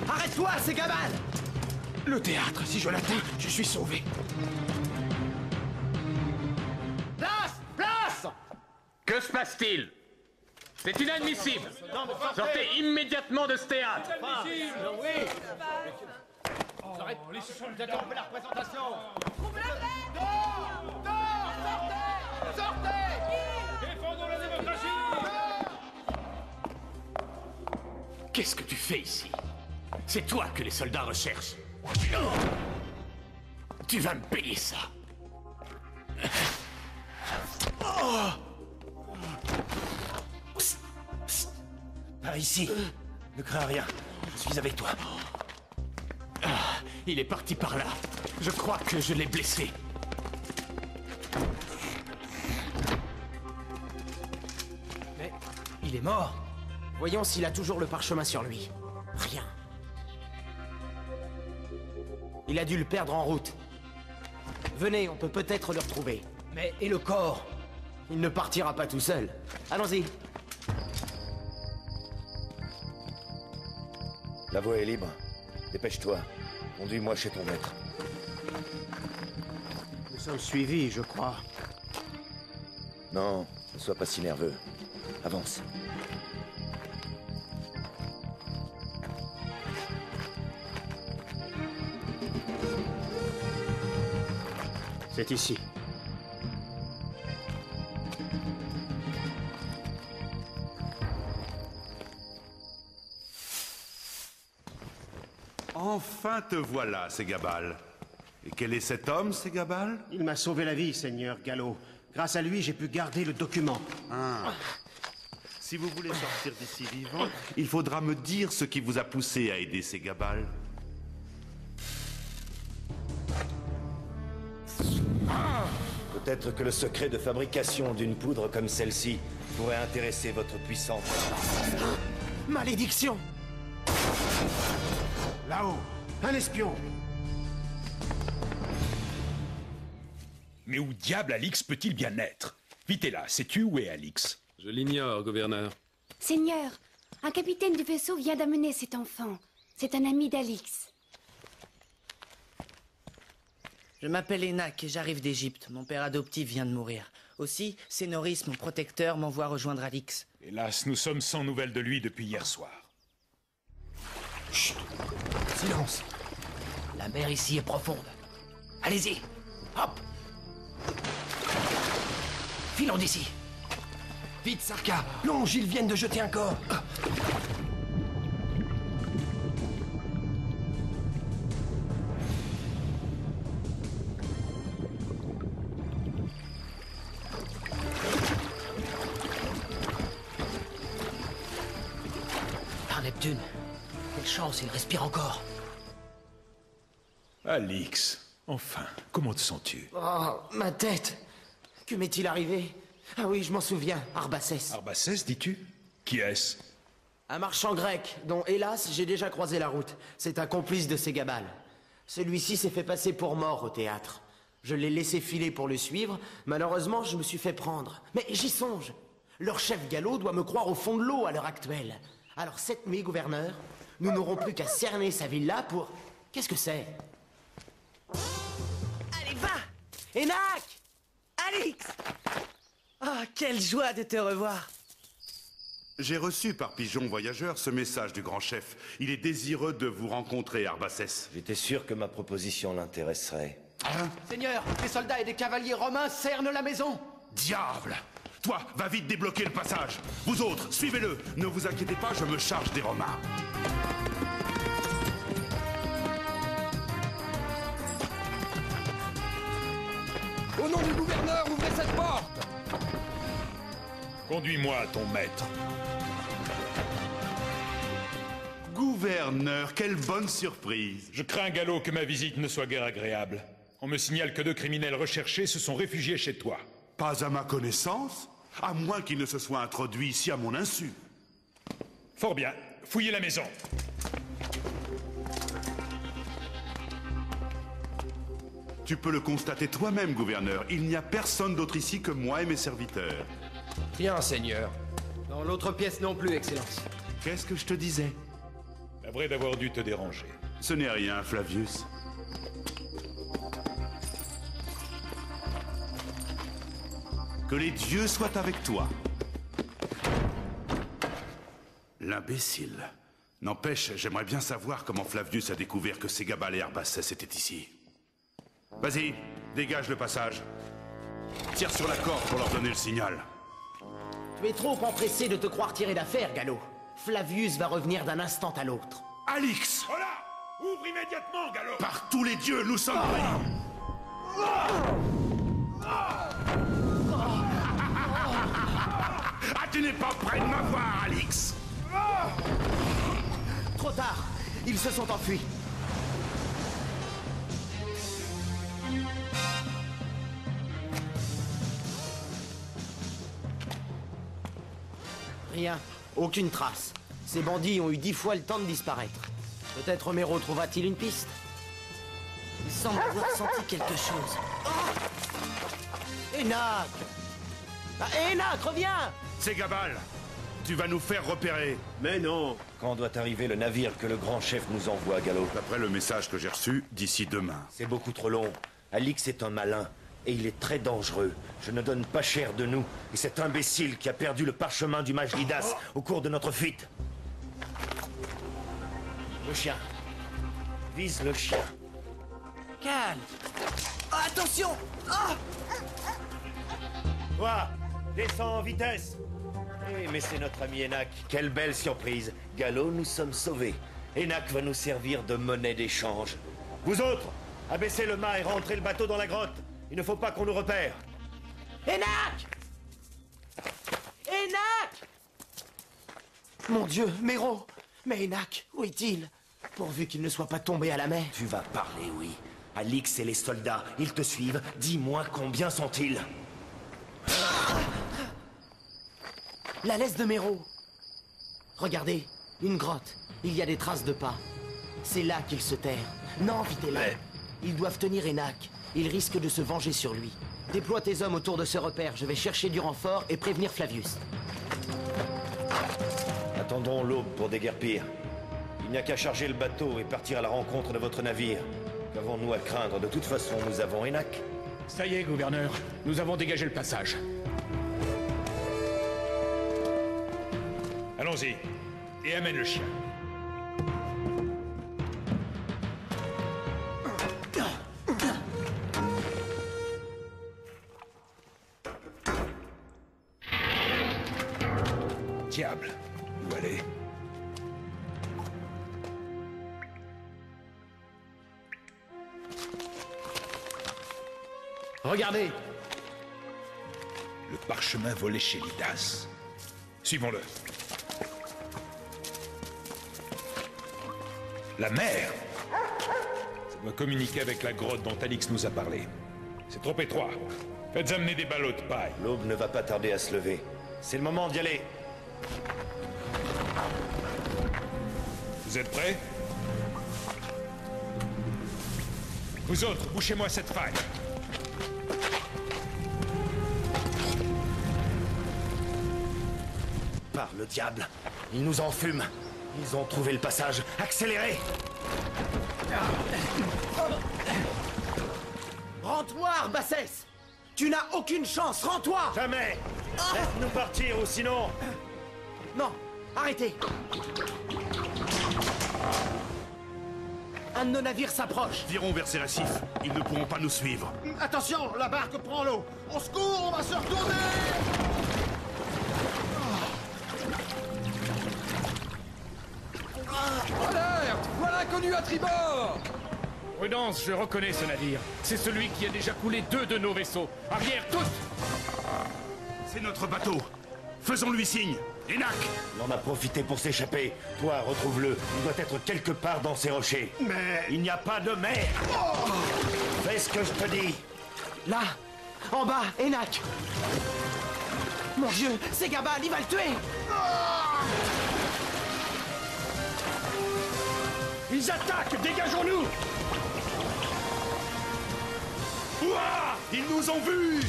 Arrête-toi, c'est Gabal! Le théâtre, si je l'atteins, je suis sauvé. Place! Place! Que se passe-t-il? C'est inadmissible! Sortez immédiatement de ce théâtre! Oui! J'attends la représentation! Dehors! Dehors! Sortez! Sortez! Défendons la démocratie! Qu'est-ce que tu fais ici? C'est toi que les soldats recherchent. Tu vas me payer ça. Par ici. Ne crains rien. Je suis avec toi. Il est parti par là. Je crois que je l'ai blessé. Mais il est mort. Voyons s'il a toujours le parchemin sur lui. Rien. Il a dû le perdre en route. Venez, on peut peut-être le retrouver. Mais et le corps? Il ne partira pas tout seul. Allons-y. La voie est libre. Dépêche-toi. Conduis-moi chez ton maître. Nous sommes suivis, je crois. Non, ne sois pas si nerveux. Avance. C'est ici. Enfin te voilà, Ségabal. Et quel est cet homme, Ségabal? Il m'a sauvé la vie, Seigneur Gallo. Grâce à lui, j'ai pu garder le document. Ah. Si vous voulez sortir d'ici vivant, il faudra me dire ce qui vous a poussé à aider Ségabal. Peut-être que le secret de fabrication d'une poudre comme celle-ci pourrait intéresser votre puissante. Malédiction! Là-haut, un espion. Mais où diable Alix peut-il bien être? Vite est là, sais-tu où est Alix? Je l'ignore, gouverneur. Seigneur, un capitaine du vaisseau vient d'amener cet enfant. C'est un ami d'Alix. Je m'appelle Enak et j'arrive d'Égypte. Mon père adoptif vient de mourir. Aussi, Sénoris, mon protecteur, m'envoie rejoindre Alix. Hélas, nous sommes sans nouvelles de lui depuis hier soir. Chut! Silence! La mer ici est profonde. Allez-y! Hop! Filons d'ici! Vite, Sarka! Plonge, ils viennent de jeter un corps! Par Neptune! Quelle chance, il respire encore! Alix, enfin, comment te sens-tu? Oh, ma tête! Que m'est-il arrivé? Ah oui, je m'en souviens, Arbacès. Arbacès, dis-tu? Qui est-ce? Un marchand grec, dont, hélas, j'ai déjà croisé la route. C'est un complice de Ségabal. Celui-ci s'est fait passer pour mort au théâtre. Je l'ai laissé filer pour le suivre. Malheureusement, je me suis fait prendre. Mais j'y songe. Leur chef Gallo doit me croire au fond de l'eau à l'heure actuelle. Alors cette nuit, gouverneur, nous n'aurons plus qu'à cerner sa villa pour... Qu'est-ce que c'est? Allez, va! Enak! Alix! Ah, quelle joie de te revoir! J'ai reçu par pigeon voyageur ce message du grand chef. Il est désireux de vous rencontrer, Arbacès. J'étais sûr que ma proposition l'intéresserait. Hein? Seigneur, des soldats et des cavaliers romains cernent la maison! Diable! Toi, va vite débloquer le passage. Vous autres, suivez-le. Ne vous inquiétez pas, je me charge des Romains. Au nom du gouverneur, ouvrez cette porte! Conduis-moi à ton maître. Gouverneur, quelle bonne surprise. Je crains, Gallo, que ma visite ne soit guère agréable. On me signale que 2 criminels recherchés se sont réfugiés chez toi. Pas à ma connaissance, à moins qu'ils ne se soient introduits ici à mon insu. Fort bien, fouillez la maison. Tu peux le constater toi-même, gouverneur. Il n'y a personne d'autre ici que moi et mes serviteurs. Rien, Seigneur. Dans l'autre pièce non plus, Excellence. Qu'est-ce que je te disais? Navré d'avoir dû te déranger. Ce n'est rien, Flavius. Que les dieux soient avec toi. L'imbécile. N'empêche, j'aimerais bien savoir comment Flavius a découvert que Ségabal et Arbaces étaient ici. Vas-y, dégage le passage. Tire sur la corde pour leur donner le signal. Tu es trop empressé de te croire tiré d'affaire, Gallo. Flavius va revenir d'un instant à l'autre. Alix! Voilà! Ouvre immédiatement, Gallo! Par tous les dieux, nous sommes prêts! Ah, tu n'es pas prêt de m'avoir, Alix! Trop tard. Ils se sont enfuis. Rien. Aucune trace. Ces bandits ont eu 10 fois le temps de disparaître. Peut-être Romero trouvera-t-il une piste? Il semble avoir senti quelque chose. Enak! Ah, Enak, reviens! Ségabal, tu vas nous faire repérer. Mais non. Quand doit arriver le navire que le grand chef nous envoie, Gallo? D'après le message que j'ai reçu, d'ici demain. C'est beaucoup trop long. Alix est un malin. Et il est très dangereux. Je ne donne pas cher de nous. Et cet imbécile qui a perdu le parchemin du mage Lidas au cours de notre fuite. Le chien. Vise le chien. Calme. Oh, attention. Oh. Toi, descends en vitesse. Eh, mais c'est notre ami Enak. Quelle belle surprise. Gallo, nous sommes sauvés. Enak va nous servir de monnaie d'échange. Vous autres, abaissez le mât et rentrez le bateau dans la grotte. Il ne faut pas qu'on nous repère. Enak! Enak! Mon Dieu, Méro! Mais Enak, où est-il? Pourvu qu'il ne soit pas tombé à la mer. Tu vas parler, oui. Alix et les soldats, ils te suivent. Dis-moi combien sont-ils? La laisse de Méro. Regardez, une grotte. Il y a des traces de pas. C'est là qu'ils se terrent. Non, Vitella. Ils doivent tenir Enak. Ils risquent de se venger sur lui. Déploie tes hommes autour de ce repère. Je vais chercher du renfort et prévenir Flavius. Attendons l'aube pour déguerpir. Il n'y a qu'à charger le bateau et partir à la rencontre de votre navire. Qu'avons-nous à craindre? De toute façon, nous avons Enak. Ça y est, gouverneur. Nous avons dégagé le passage. Allons-y. Et amène le chien. Diable. Où aller? Regardez! Le parchemin volé chez Lidas. Suivons-le. La mer! Ça doit communiquer avec la grotte dont Alix nous a parlé. C'est trop étroit. Faites amener des ballots de paille. L'aube ne va pas tarder à se lever. C'est le moment d'y aller. Vous êtes prêts? Vous autres, bouchez-moi cette faille. Par le diable, ils nous enfument. Ils ont trouvé le passage. Accélérez! Rends-toi, Arbaces! Tu n'as aucune chance, rends-toi! Jamais! Laisse-nous partir ou sinon... Non, arrêtez! Un de nos navires s'approche. Virons vers ces récifs. Ils ne pourront pas nous suivre. Attention, la barque prend l'eau. Au secours, on va se retourner. Alerte! Voilà l'inconnu à tribord! Prudence, je reconnais ce navire. C'est celui qui a déjà coulé 2 de nos vaisseaux. Arrière, tous! C'est notre bateau. Faisons-lui signe. Enak! Il en a profité pour s'échapper. Toi, retrouve-le. Il doit être quelque part dans ces rochers. Mais... Il n'y a pas de mer. Fais ce que je te dis. Là, en bas, Enak! Mon Dieu, c'est Gabal, il va le tuer! Ils attaquent, dégageons-nous. Ouah! Ils nous ont vus!